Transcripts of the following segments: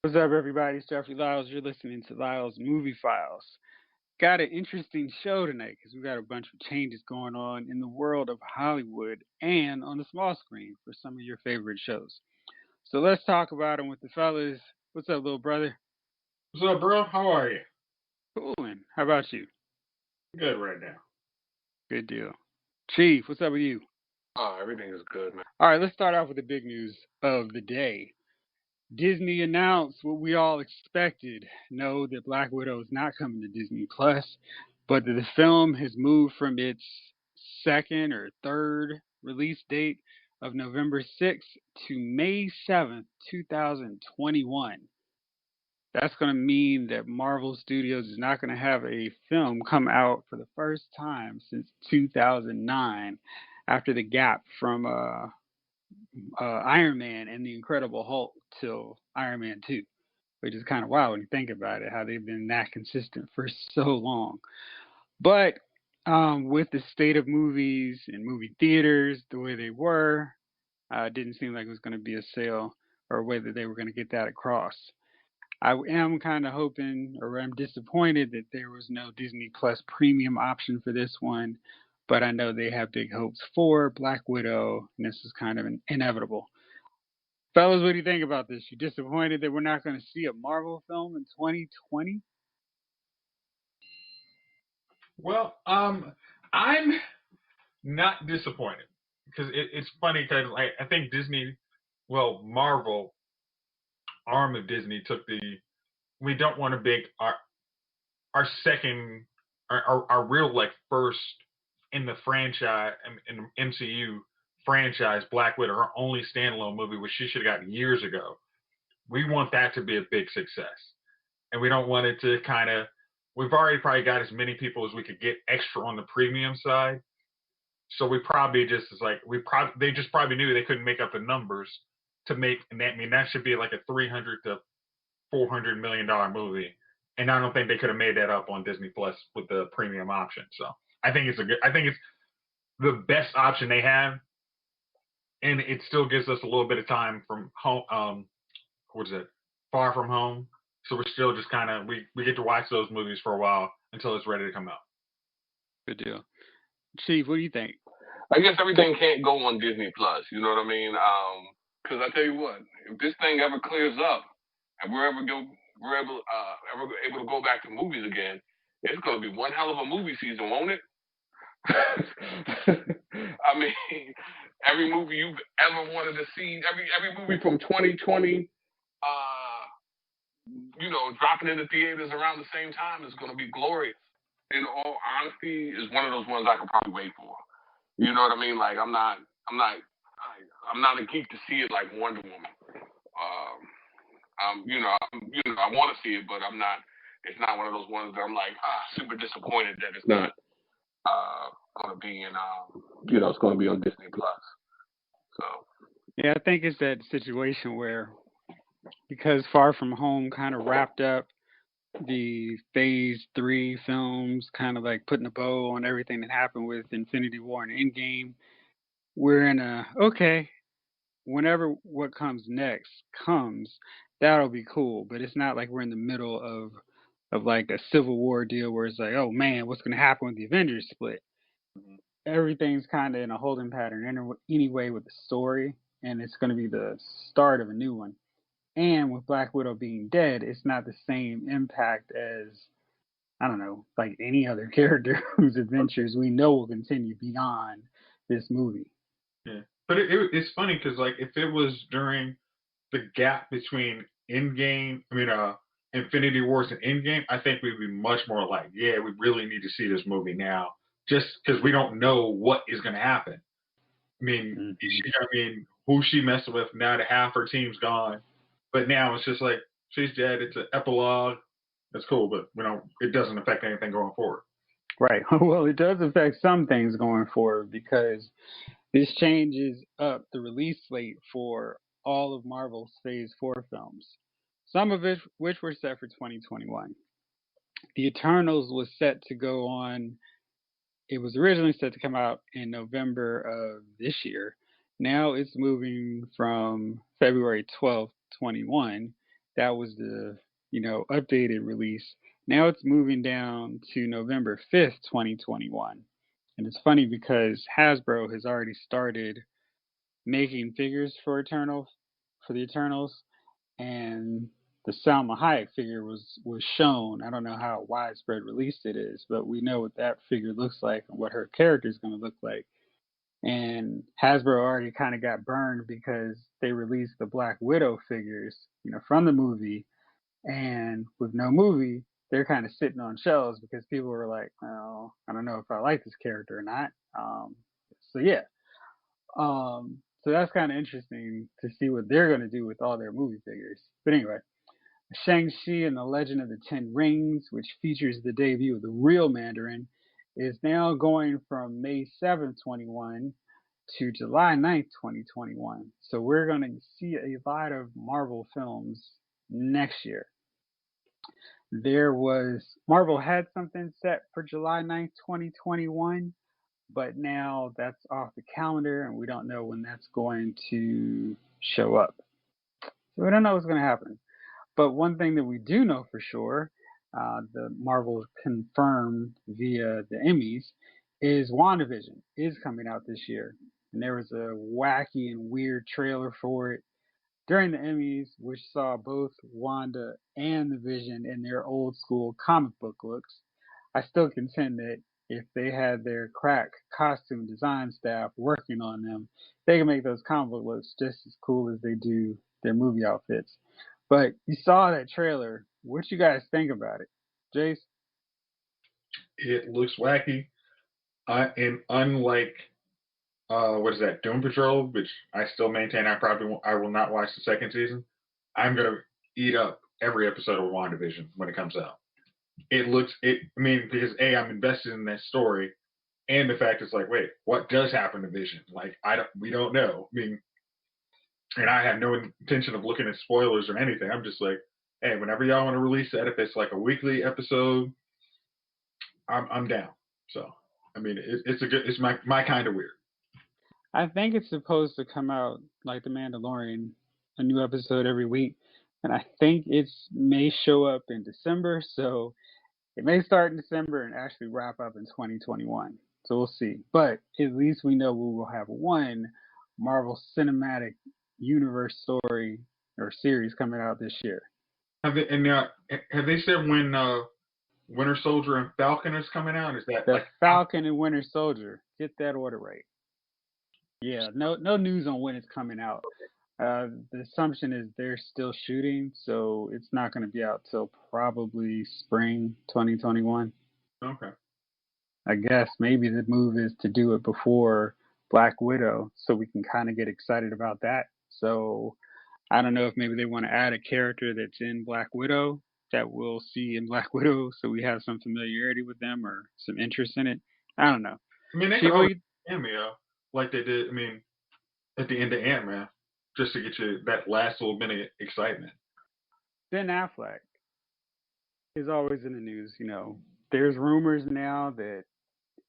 What's up, everybody? It's Jeffrey Lyles. You're listening to Lyles Movie Files. Got an interesting show tonight because we got a bunch of changes going on in the world of Hollywood and on the small screen for some of your favorite shows. So let's talk about them with the fellas. What's up, little brother? What's up, bro? How are you? Coolin'. How about you? Good right now. Good deal. Chief, what's up with you? Oh, everything is good, man. All right, let's start off with the big news of the day. Disney announced what we all expected. No, that Black Widow is not coming to Disney Plus, but that the film has moved from its second or third release date of November 6th to May 7th, 2021. That's going to mean that Marvel Studios is not going to have a film come out for the first time since 2009 after the gap from Iron Man and the Incredible Hulk till Iron Man 2, which is kind of wild when you think about it, how they've been that consistent for so long. But with the state of movies and movie theaters the way they were, it didn't seem like it was going to be a sale or a way that they were going to get that across. I am kind of hoping, or I'm disappointed that there was no Disney Plus premium option for this one, but I know they have big hopes for Black Widow, and this is kind of inevitable. Fellas, what do you think about this? You disappointed that we're not going to see a Marvel film in 2020? Well, I'm not disappointed because it's funny because I think Disney, well, Marvel arm of Disney took we don't want to make our second our real like first in the franchise in the MCU franchise Black Widow, her only standalone movie, which she should have gotten years ago. We want that to be a big success, and we don't want it to kind of. We've already probably got as many people as we could get extra on the premium side, so we probably just is like they just probably knew they couldn't make up the numbers to make, and that that should be like a $300 to $400 million movie, and I don't think they could have made that up on Disney Plus with the premium option. So I think it's the best option they have, and it still gives us a little bit of time from home. What is it? Far From Home. So we're still just kind of we get to watch those movies for a while until it's ready to come out. Good deal. Chief, what do you think? I guess everything can't go on Disney Plus. You know what I mean? Because I tell you what, if this thing ever clears up and we're ever able to go back to movies again, it's going to be one hell of a movie season, won't it? I mean, every movie you've ever wanted to see, every movie from 2020. Dropping into theaters around the same time is going to be glorious. In all honesty, is one of those ones I could probably wait for. You know what I mean? Like I'm not a geek to see it like Wonder Woman. I want to see it, but I'm not. It's not one of those ones that I'm like super disappointed that it's not going to be in. It's going to be on Disney Plus. So. Yeah, I think it's that situation where because Far From Home kind of wrapped up the Phase 3 films, kind of like putting a bow on everything that happened with Infinity War and Endgame, we're in okay, whenever what comes next comes, that'll be cool. But it's not like we're in the middle of like a Civil War deal where it's like, oh man, what's going to happen when the Avengers split? Everything's kind of in a holding pattern anyway with the story, and it's going to be the start of a new one. And with Black Widow being dead, it's not the same impact as, I don't know, like any other character whose adventures we know will continue beyond this movie. Yeah, but it's funny because like if it was during the gap between Infinity Wars and Endgame, I think we'd be much more like, yeah, we really need to see this movie now, just because we don't know what is going to happen. Who's she messing with now that half her team's gone? But now it's just like she's dead. It's an epilogue. That's cool, but it doesn't affect anything going forward. Right. Well, it does affect some things going forward because this changes up the release slate for all of Marvel's Phase 4 films, some of which were set for 2021. The Eternals was set to go on. It was originally set to come out in November of this year. Now it's moving from February 12th, 21, That was the, updated release. Now it's moving down to November 5th, 2021. And it's funny because Hasbro has already started making figures for the Eternals, and the Salma Hayek figure was shown. I don't know how widespread released it is, but we know what that figure looks like and what her character is going to look like. And Hasbro already kind of got burned because they released the Black Widow figures, from the movie, and with no movie, they're kind of sitting on shelves because people were like, "Oh, I don't know if I like this character or not." So yeah, so that's kind of interesting to see what they're going to do with all their movie figures. But anyway, Shang-Chi and the Legend of the Ten Rings, which features the debut of the real Mandarin, is now going from May 7th, 21 to July 9th, 2021. So we're going to see a lot of Marvel films next year. Marvel had something set for July 9th, 2021, but now that's off the calendar and we don't know when that's going to show up. So we don't know what's going to happen. But one thing that we do know for sure, the Marvel confirmed via the Emmys, is WandaVision is coming out this year. And there was a wacky and weird trailer for it during the Emmys, which saw both Wanda and the Vision in their old school comic book looks. I still contend that if they had their crack costume design staff working on them, they can make those comic book looks just as cool as they do their movie outfits. But you saw that trailer. What you guys think about it, Jace? It looks wacky, and unlike what is that, Doom Patrol, which I still maintain I will not watch the second season. I'm gonna eat up every episode of WandaVision when it comes out. Because I'm invested in that story, and the fact is like, wait, what does happen to Vision? Like, we don't know. And I have no intention of looking at spoilers or anything. I'm just like, hey, whenever y'all want to release that, if it's like a weekly episode, I'm down. So, it's my kind of weird. I think it's supposed to come out like The Mandalorian, a new episode every week. And I think it may show up in December. So it may start in December and actually wrap up in 2021. So we'll see. But at least we know we will have one Marvel Cinematic Universe story or series coming out this year. Have they said when Winter Soldier and Falcon is coming out? Is that the Falcon and Winter Soldier? Get that order right. Yeah, no news on when it's coming out. The assumption is they're still shooting, so it's not going to be out till probably spring 2021. Okay. I guess maybe the move is to do it before Black Widow, so we can kind of get excited about that. So I don't know if maybe they want to add a character that's in Black Widow that we'll see in Black Widow, so we have some familiarity with them or some interest in it. I don't know. They could always cameo like they did. At the end of Ant-Man, just to get you that last little bit of excitement. Ben Affleck is always in the news. There's rumors now that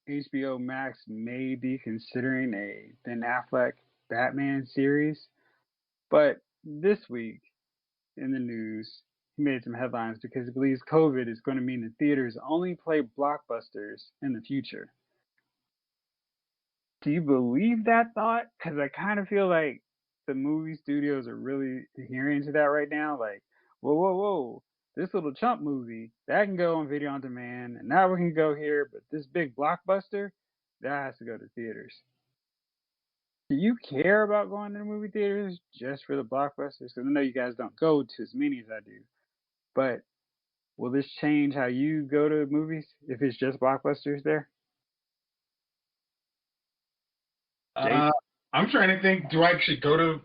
HBO Max may be considering a Ben Affleck Batman series, but this week in the news, he made some headlines because he believes COVID is going to mean the theaters only play blockbusters in the future. Do you believe that thought? Because I kind of feel like the movie studios are really adhering to that right now. Like, whoa, this little chump movie, that can go on video on demand, and now we can go here, but this big blockbuster, that has to go to theaters. Do you care about going to the movie theaters just for the blockbusters? Because I know you guys don't go to as many as I do. But will this change how you go to movies if it's just blockbusters there? I'm trying to think, do I actually go to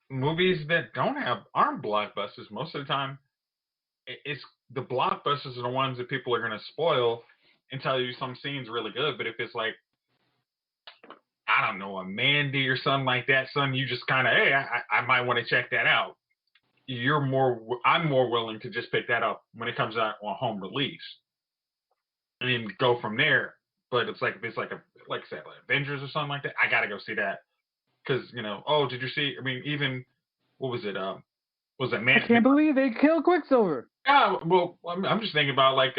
movies that aren't blockbusters? Most of the time, it's the blockbusters are the ones that people are going to spoil and tell you some scene's really good. But if it's like, I don't know, a Mandy or something like that, son, you just kind of, hey, I might want to check that out. I'm more willing to just pick that up when it comes out on home release and then go from there. But it's like, if it's like like I said, like Avengers or something like that, I got to go see that. Because, did you see, even, what was it? was it I can't believe they killed Quicksilver. Yeah, well, I'm just thinking about like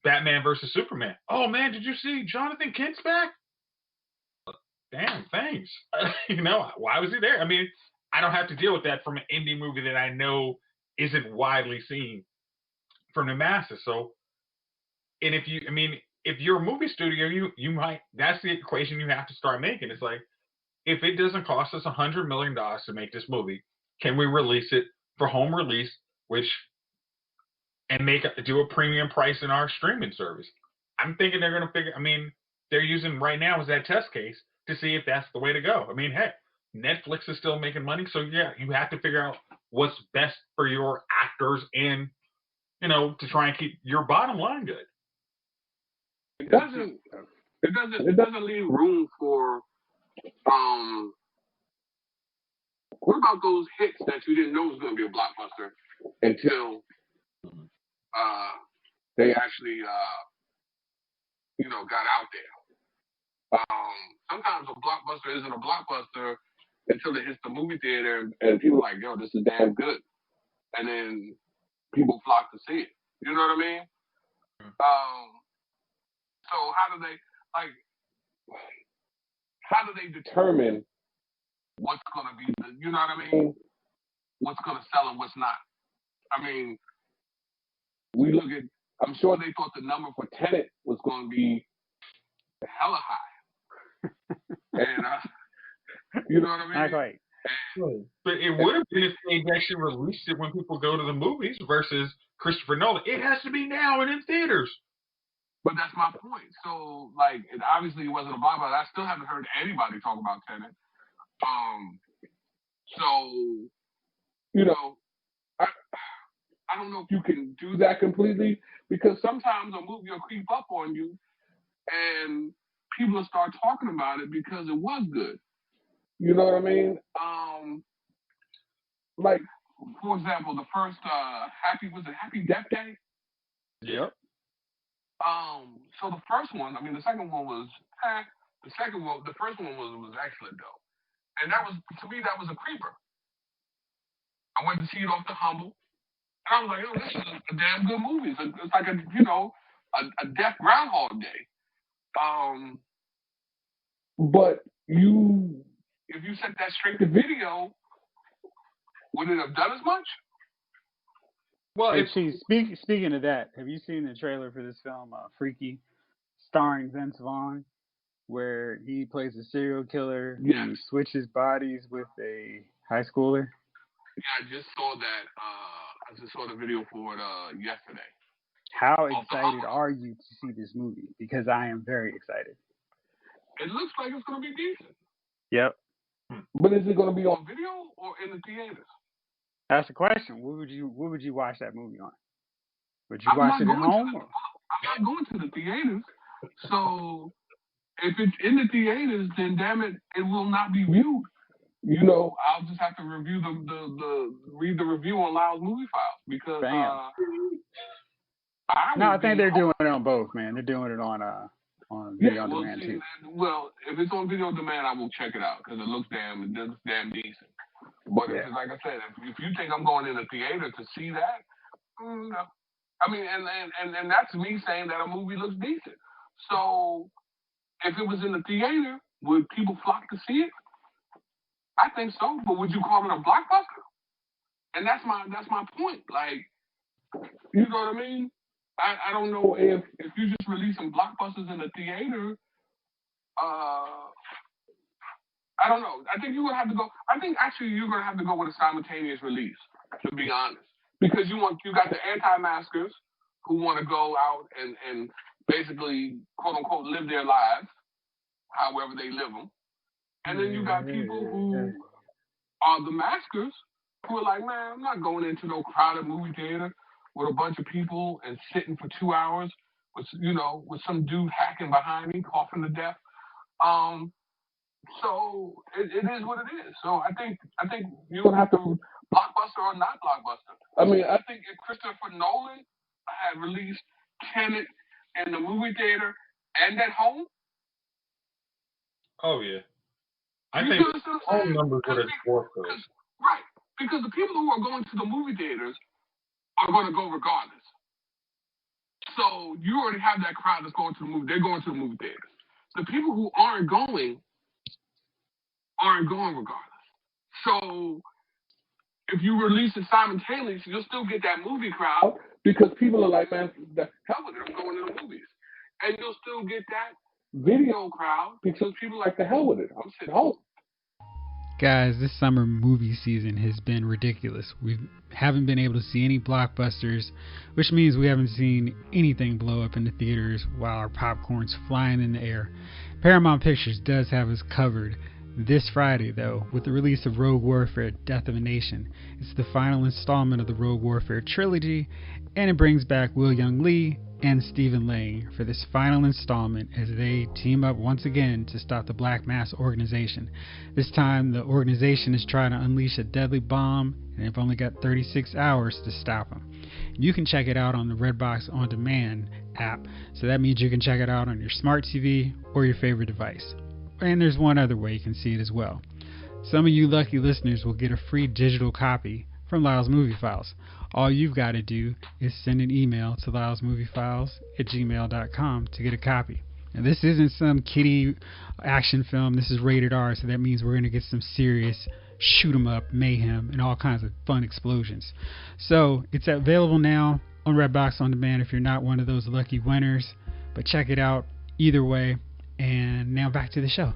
Batman versus Superman. Oh man, did you see Jonathan Kent's back? Damn, thanks. Why was he there? I mean, I don't have to deal with that from an indie movie that I know isn't widely seen from the masses. So, and if you're a movie studio, you might, that's the equation you have to start making. It's like, if it doesn't cost us $100 million to make this movie, can we release it for home release, and do a premium price in our streaming service? I'm thinking they're going to figure. I mean, they're using right now as that test case to see if that's the way to go. I mean, heck, Netflix is still making money, so yeah, you have to figure out what's best for your actors and to try and keep your bottom line good. It doesn't leave room for what about those hits that you didn't know was going to be a blockbuster until they actually got out there. Sometimes a blockbuster isn't a blockbuster until it hits the movie theater and people are like, yo, this is damn good. And then people flock to see it. You know what I mean? So how do they determine what's going to be you know what I mean? What's going to sell and what's not? I mean, I'm sure they thought the number for Tenet was going to be hella high. And, you know what I mean? Not quite. But it would have been if they actually released it when people go to the movies versus Christopher Nolan. It has to be now and in theaters. But that's my point. So, it obviously wasn't a blockbuster. I still haven't heard anybody talk about Tenet. So, I don't know if you can do that completely, because sometimes a movie will creep up on you and people will start talking about it because it was good. You know what I mean? For example, the first Happy Death Day? Yep. So the first one, the second one was the first one was excellent though. And to me that was a creeper. I went to see it off the Humble. And I was like, oh, this is a damn good movie. It's like a deaf Groundhog Day. But if you set that straight to video, would it have done as much? Well, speaking of that, have you seen the trailer for this film, Freaky, starring Vince Vaughn, where he plays a serial killer and he switches bodies with a high schooler? Yeah, I just saw that. I just saw the video for it yesterday. How excited are you to see this movie? Because I am very excited. It looks like it's going to be decent. Yep. But is it going to be on video or in the theaters? That's the question. What would you watch that movie on? Would you watch it at home? I'm not going to the theaters. So if it's in the theaters, then damn it, it will not be viewed. I'll just have to review read the review on Lyles Movie Files because I think they're doing it on both, man. They're doing it on video on demand too. Well, if it's on video on demand, I will check it out because it looks damn decent. But like I said, if you think I'm going in the theater to see that, no. I mean, and that's me saying that a movie looks decent. So if it was in the theater, would people flock to see it? I think so, but would you call it a blockbuster? And that's my point. You know what I mean? I don't know if you just releasing blockbusters in the theater. I don't know. I think you're gonna have to go. I think actually you're gonna have to go with a simultaneous release, to be honest, because you got the anti-maskers who want to go out and basically quote unquote live their lives, however they live them. And then you got people who are the maskers who are like, man, I'm not going into no crowded movie theater with a bunch of people and sitting for 2 hours with some dude hacking behind me, coughing to death. So it is what it is. So I think you're gonna have to blockbuster or not blockbuster. I mean, I think if Christopher Nolan had released Tenet in the movie theater and at home. Oh yeah. I think home numbers would have dwarfed those. Right. Because the people who are going to the movie theaters are going to go regardless. So you already have that crowd that's going to the movie. They're going to the movie theaters. The people who aren't going regardless. So if you release it simultaneously, you'll still get that movie crowd because people are like, man, the hell with it, I'm going to the movies. And you'll still get that video crowd because people are like, the hell with it, I'm sitting home. Guys, this summer movie season has been ridiculous. We haven't been able to see any blockbusters, which means we haven't seen anything blow up in the theaters while our popcorn's flying in the air. Paramount Pictures does have us covered this Friday, though, with the release of Rogue Warfare: Death of a Nation. It's the final installment of the Rogue Warfare trilogy, and it brings back Will Young Lee and Stephen Lang for this final installment as they team up once again to stop the Black Mass organization. This time, the organization is trying to unleash a deadly bomb, and they've only got 36 hours to stop them. You can check it out on the Redbox On Demand app, so that means you can check it out on your smart TV or your favorite device. And there's one other way you can see it as well. Some of you lucky listeners will get a free digital copy from Lyles Movie Files. All you've got to do is send an email to lylesmoviefiles@gmail.com to get a copy. Now, this isn't some kiddie action film. This is rated R, so that means we're going to get some serious shoot 'em up mayhem and all kinds of fun explosions. So it's available now on Redbox On Demand if you're not one of those lucky winners. But check it out either way. And now back to the show.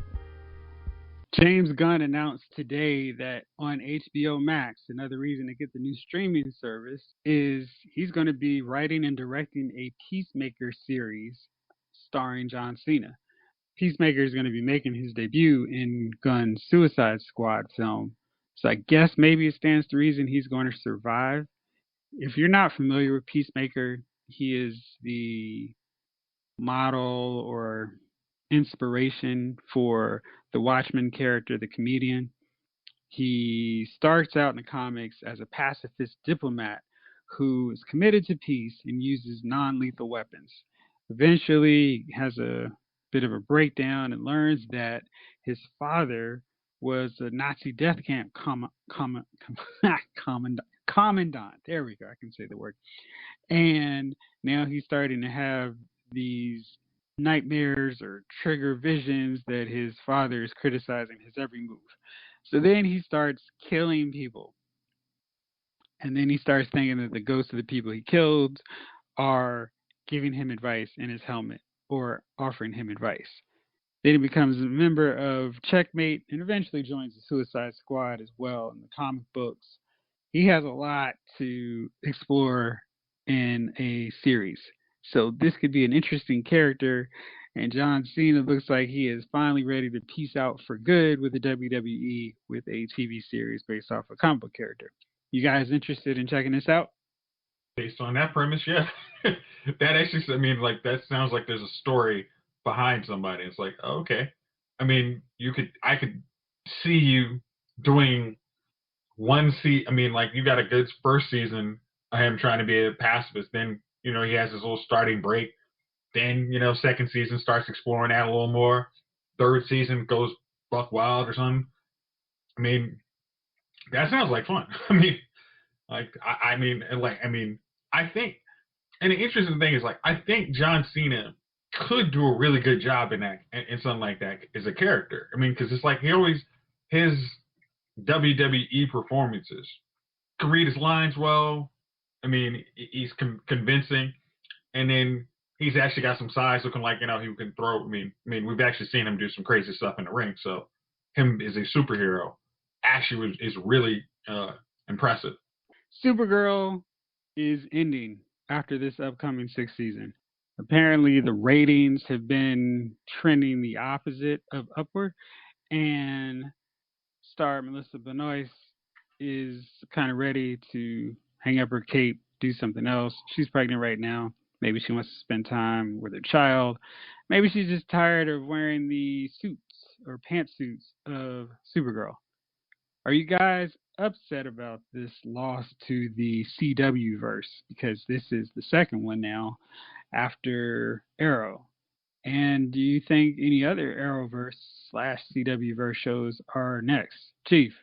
James Gunn announced today that on HBO Max, another reason to get the new streaming service, is he's going to be writing and directing a Peacemaker series starring John Cena. Peacemaker is going to be making his debut in Gunn's Suicide Squad film. So I guess maybe it stands to reason he's going to survive. If you're not familiar with Peacemaker, he is the model or inspiration for the Watchmen character, the comedian. He starts out in the comics as a pacifist diplomat who is committed to peace and uses non-lethal weapons. Eventually, he has a bit of a breakdown and learns that his father was a Nazi death camp commandant. There we go. I can say the word. And now he's starting to have these nightmares or trigger visions that his father is criticizing his every move. So then he starts killing people. And then he starts thinking that the ghosts of the people he killed are giving him advice in his helmet or offering him advice. Then he becomes a member of Checkmate and eventually joins the Suicide Squad as well in the comic books. He has a lot to explore in a series. So this could be an interesting character, and John Cena looks like he is finally ready to peace out for good with the WWE with a TV series based off a comic book character. You guys interested in checking this out? Based on that premise, yeah. That actually, I mean, like, that sounds like there's a story behind somebody. It's like, oh, okay. I mean, I could see you doing one season. I mean, like, you got a good first season of him trying to be a pacifist. Then, he has his little starting break. Then, second season starts exploring that a little more. Third season goes buck wild or something. I mean, that sounds like fun. I think, and the interesting thing is, like, I think John Cena could do a really good job in something like that as a character. I mean, because it's like his WWE performances, can read his lines well. I mean, he's convincing, and then he's actually got some size, looking like he can throw. I mean, we've actually seen him do some crazy stuff in the ring. So him as a superhero actually is really impressive. Supergirl is ending after this upcoming 6th season. Apparently, the ratings have been trending the opposite of upward, and star Melissa Benoist is kind of ready to hang up her cape, do something else. She's pregnant right now. Maybe she wants to spend time with her child. Maybe she's just tired of wearing the suits or pantsuits of Supergirl. Are you guys upset about this loss to the CWVerse? Because this is the second one now after Arrow. And do you think any other Arrowverse / CWVerse shows are next? Chief?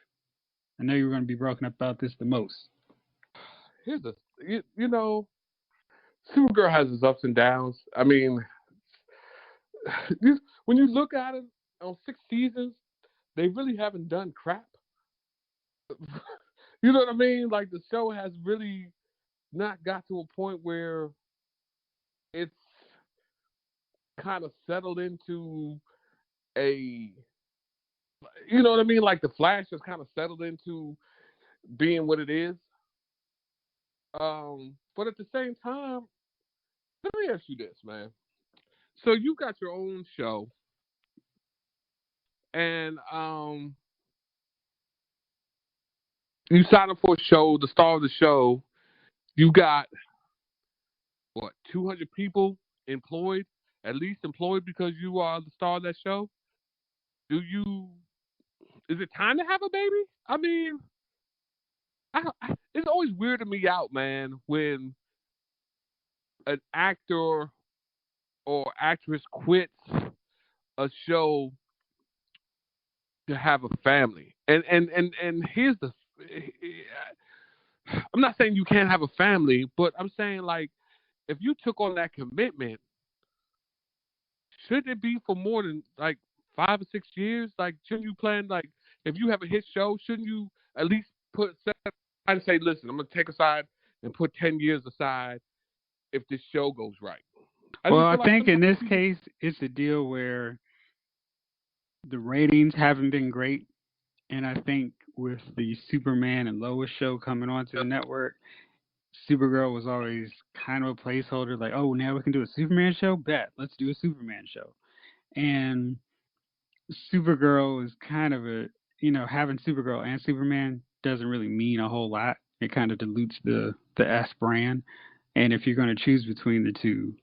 I know you were going to be broken up about this the most. Here's the, you know, Supergirl has its ups and downs. I mean, when you look at it on 6 seasons, they really haven't done crap. You know what I mean? Like the show has really not got to a point where it's kind of settled into a, you know what I mean? Like the Flash has kind of settled into being what it is. But at the same time, let me ask you this, man. So you got your own show, and you signed up for a show. The star of the show, you got what, 200 people employed, at least employed because you are the star of that show. Is it time to have a baby? I mean, it's always weirded me out, man, when an actor or actress quits a show to have a family. And here's the, I'm not saying you can't have a family, but I'm saying, like, if you took on that commitment, shouldn't it be for more than like 5 or 6 years? Like, shouldn't you plan, like, if you have a hit show, shouldn't you at least set aside and say, listen, I'm gonna take aside and put 10 years aside if this show goes right? I think in this case, it's a deal where the ratings haven't been great, and I think with the Superman and Lois show coming onto the network, Supergirl was always kind of a placeholder. Like, oh, now we can do a Superman show. Bet, let's do a Superman show. And Supergirl is kind of a, having Supergirl and Superman doesn't really mean a whole lot. It kind of dilutes the S brand. And if you're going to choose between the two,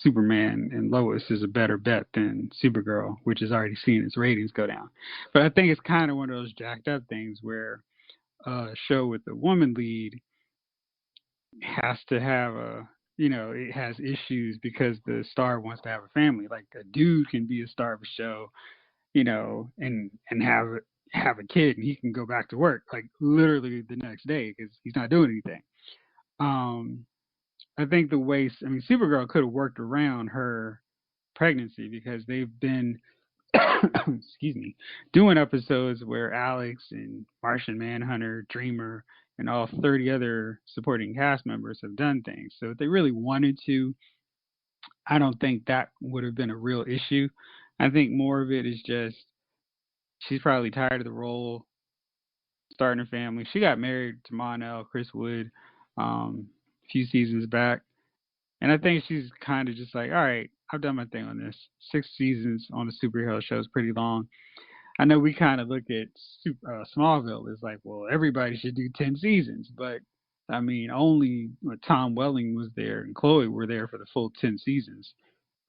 Superman and Lois is a better bet than Supergirl, which has already seen its ratings go down. But I think it's kind of one of those jacked up things where a show with a woman lead has to have it has issues because the star wants to have a family. Like a dude can be a star of a show, and have a kid, and he can go back to work like literally the next day because he's not doing anything. I think Supergirl could have worked around her pregnancy because they've been, excuse me, doing episodes where Alex and Martian Manhunter, Dreamer, and all 30 other supporting cast members have done things. So if they really wanted to, I don't think that would have been a real issue. I think more of it is just she's probably tired of the role, starting a family. She got married to Monel, Chris Wood, a few seasons back. And I think she's kind of just like, all right, I've done my thing on this. 6 seasons on a superhero show is pretty long. I know we kind of look at Smallville as like, well, everybody should do 10 seasons. But, I mean, only Tom Welling was there and Chloe were there for the full 10 seasons.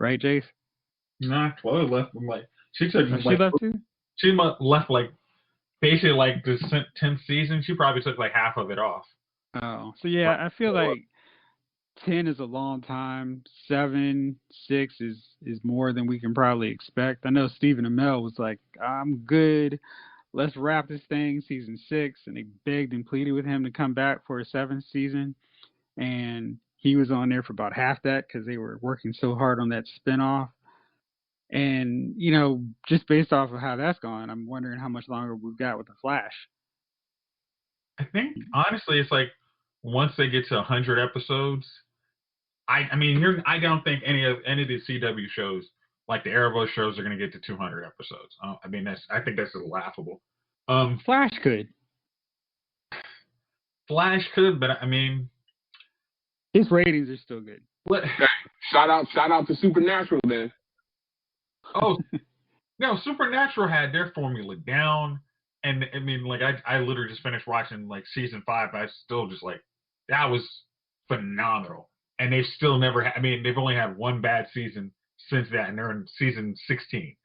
Right, Jace? Nah, Chloe left them like, she left too? She left like, basically like the 10th season, she probably took like half of it off. Oh, so yeah, I feel like 10 is a long time. 7, 6 is more than we can probably expect. I know Stephen Amell was like, I'm good. Let's wrap this thing, season 6. And they begged and pleaded with him to come back for a 7th season. And he was on there for about half that because they were working so hard on that spinoff. And, just based off of how that's gone, I'm wondering how much longer we've got with The Flash. I think, honestly, it's like once they get to 100 episodes, I don't think any of the CW shows, like the Arrowverse shows, are going to get to 200 episodes. I think that's laughable. Flash could. Flash could, but I mean, his ratings are still good. Hey, shout out to Supernatural then. Oh, no, Supernatural had their formula down, and I mean, like I literally just finished watching like season 5. I still just like, that was phenomenal. And they've still never they've only had one bad season since that, and they're in season 16.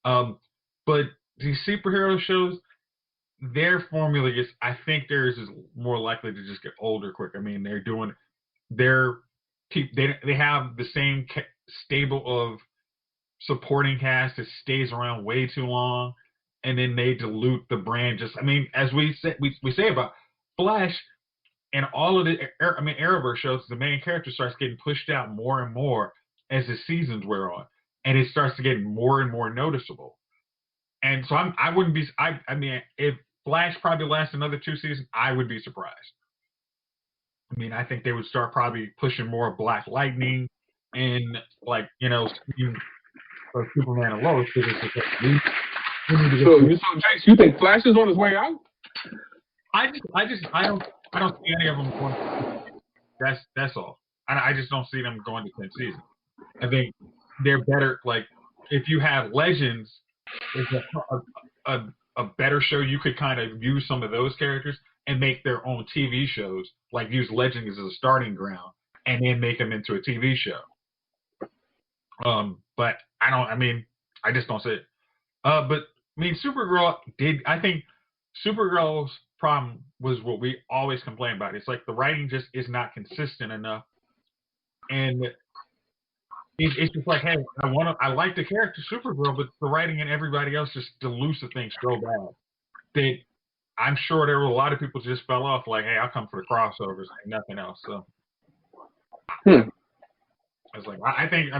But these superhero shows, their formula is, I think theirs is more likely to just get older quick. I mean, they have the same stable of supporting cast that stays around way too long. and then they dilute the brand. Just, I mean, as we say about Flash and all of the, Arrowverse shows, the main character starts getting pushed out more and more as the seasons wear on, and it starts to get more and more noticeable. And so I wouldn't be, I mean, if Flash probably lasts another 2 seasons, I would be surprised. I mean, I think they would start probably pushing more Black Lightning and, like, you know, Superman and Lois, because it's just like, So Jace, you think Flash is on his way out? I don't see any of them going. That's all. I just don't see them going to 10 seasons. I think they're better. Like, if you have Legends, it's a better show. You could kind of use some of those characters and make their own TV shows. Like, use Legends as a starting ground and then make them into a TV show. But I just don't see it. But I mean, Supergirl did. I think Supergirl's problem was what we always complain about. It's like the writing just is not consistent enough, and it's just like, hey, I like the character Supergirl, but the writing and everybody else just dilutes the thing so bad that I'm sure there were a lot of people just fell off. Like, hey, I'll come for the crossovers and nothing else. So I was like, I think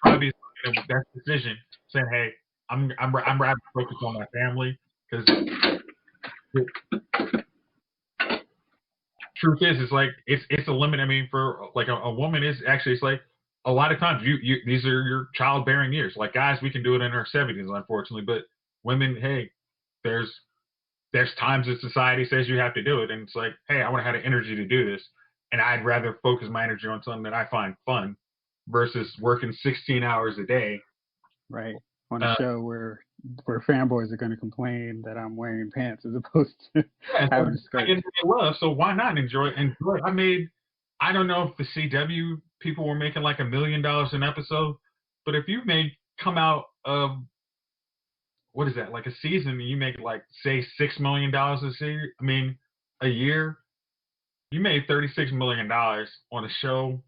probably the best decision, saying, hey, I'm rather focused on my family, because truth is, it's like it's a limit. I mean, for like a woman is actually, it's like a lot of times you these are your childbearing years. Like, guys, we can do it in our 70s, unfortunately, but women, hey, there's times that society says you have to do it, and it's like, hey, I want to have the energy to do this, and I'd rather focus my energy on something that I find fun versus working 16 hours a day. Right. On a show where fanboys are going to complain that I'm wearing pants as opposed to having a skirt. So why not enjoy it? I don't know if the CW people were making like $1 million an episode, but if you come out of, what is that, like a season, and you make like, say, $6 million a year, you made $36 million on a show.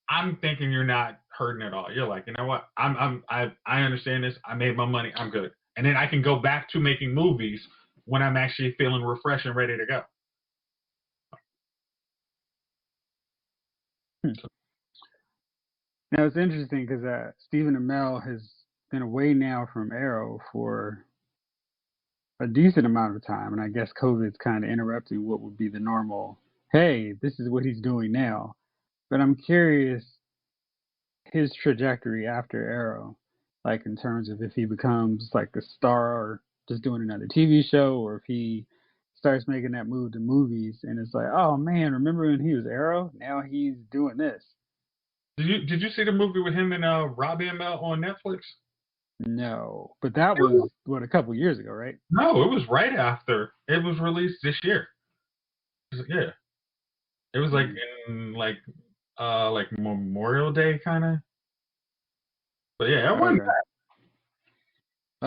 I'm thinking you're not hurting at all. You're like, you know what? I understand this. I made my money. I'm good. And then I can go back to making movies when I'm actually feeling refreshed and ready to go. Now, it's interesting because Stephen Amell has been away now from Arrow for a decent amount of time, and I guess COVID's kind of interrupting what would be the normal, hey, this is what he's doing now. But I'm curious his trajectory after Arrow, like in terms of if he becomes like a star or just doing another TV show, or if he starts making that move to movies and it's like, oh man, remember when he was Arrow? Now he's doing this. Did you see the movie with him and Rob Amell on Netflix? No, but that was a couple years ago, right? No, it was right after it was released this year. Yeah, it was like in like Memorial Day kind of. But yeah, it wasn't bad.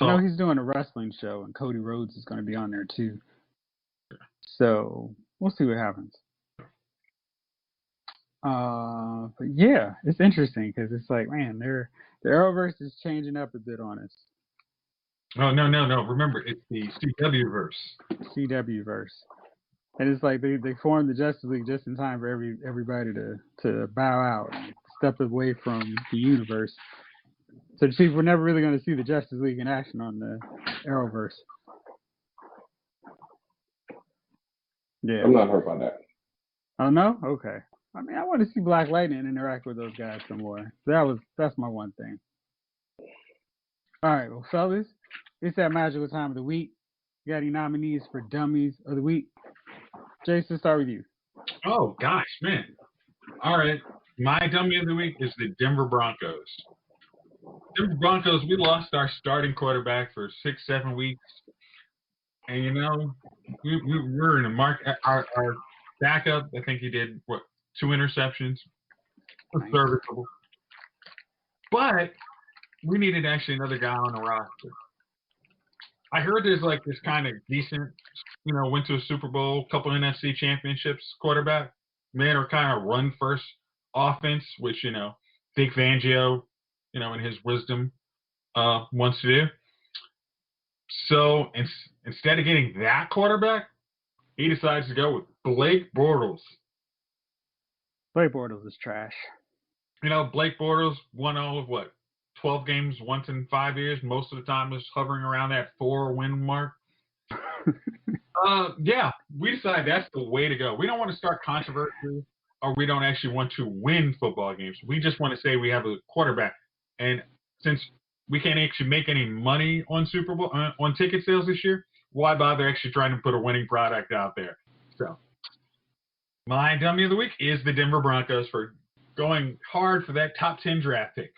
I know he's doing a wrestling show, and Cody Rhodes is going to be on there too. So we'll see what happens. But yeah, it's interesting because it's like, man, the Arrowverse is changing up a bit on us. Oh, no. Remember, it's the CWVerse. CWVerse. And it's like they formed the Justice League just in time for everybody to bow out and step away from the universe. So the people were never really going to see the Justice League in action on the Arrowverse. Yeah. I'm not hurt by that. Oh, no? Okay. I mean, I want to see Black Lightning interact with those guys some more. That's my one thing. All right, well, fellas, it's that magical time of the week. You got any nominees for Dummies of the Week? Jason, start with you. Oh, gosh, man. All right. My Dummy of the Week is the Denver Broncos. Denver Broncos, we lost our starting quarterback for 6-7 weeks. And, you know, we're in a our backup, I think he did, 2 interceptions. Serviceable. But we needed actually another guy on the roster. I heard there's like this kind of decent, you know, went to a Super Bowl, couple NFC championships quarterback, man, or kind of run first offense, which, you know, Vic Fangio, you know, in his wisdom, wants to do. So instead of getting that quarterback, he decides to go with Blake Bortles. Blake Bortles is trash. You know, Blake Bortles won all of 12 games once in 5 years. Most of the time is hovering around that 4-win mark. Yeah, we decided that's the way to go. We don't want to start controversy, or we don't actually want to win football games. We just want to say we have a quarterback. And since we can't actually make any money on Super Bowl on ticket sales this year, why bother actually trying to put a winning product out there? So, my dummy of the week is the Denver Broncos for going hard for that top 10 draft pick.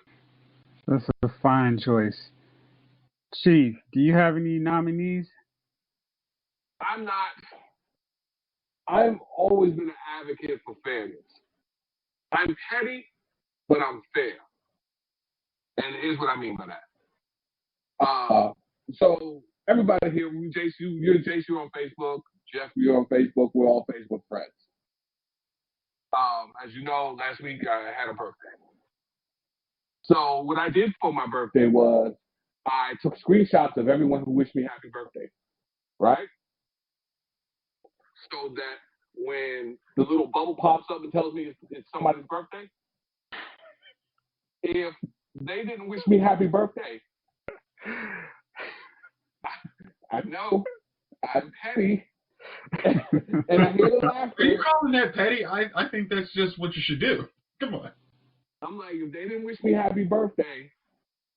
That's a fine choice. Chief, do you have any nominees? I've always been an advocate for fairness. I'm petty, but I'm fair. And here's what I mean by that. So everybody here, you're JC on Facebook, Jeff, you're on Facebook, we're all Facebook friends. As you know, last week I had a birthday. So what I did for my birthday was I took screenshots of everyone who wished me happy birthday, right? So that when the little bubble pops up and tells me it's somebody's birthday, if they didn't wish me happy birthday, I know I'm petty, and I hear the laughter. Are you calling that petty? I think that's just what you should do. Come on. I'm like, if they didn't wish me happy birthday,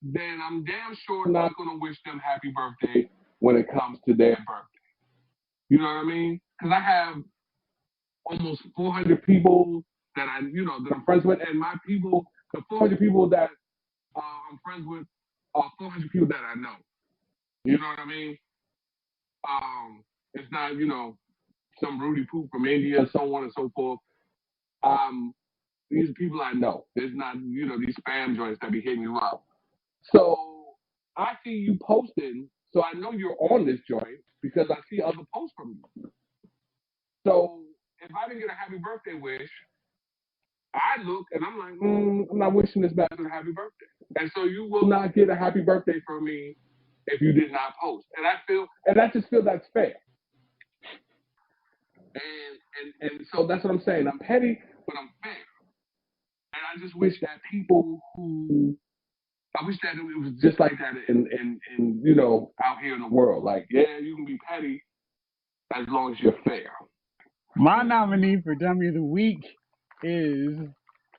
then I'm damn sure not going to wish them happy birthday when it comes to their birthday. You know what I mean? Because I have almost 400 people that that I'm friends with, and my people, the 400 people that I'm friends with, are 400 people that I know. You know what I mean? It's not, some Rudy Poo from India, so on and so forth. These are people I know. There's not, these spam joints that be hitting you up. So I see you posting, so I know you're on this joint because I see other posts from you. So if I didn't get a happy birthday wish, I look and I'm like, I'm not wishing this bastard a happy birthday. And so you will not get a happy birthday from me if you did not post. And I just feel that's fair. And so that's what I'm saying. I'm petty, but I'm fair. And I just wish that I wish that it was just like that in out here in the world. Like, yeah, you can be petty as long as you're fair. My nominee for Dummy of the Week is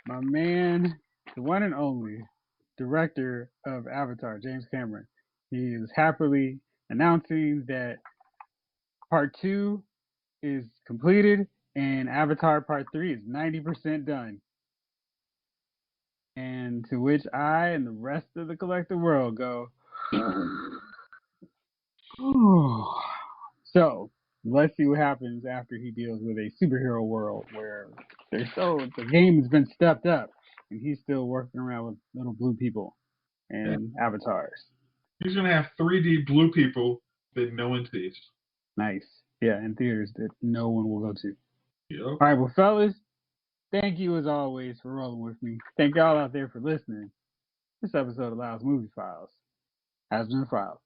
my man, the one and only director of Avatar, James Cameron. He is happily announcing that Part 2 is completed and Avatar Part 3 is 90% done. And to which I and the rest of the collective world go, so let's see what happens after he deals with a superhero world where the game has been stepped up and he's still working around with little blue people and avatars. He's going to have 3D blue people that no one sees. Nice. Yeah, in theaters that no one will go to. Yep. All right, well, fellas, thank you as always for rolling with me. Thank y'all out there for listening. This episode of Lyles Movie Files has been filed.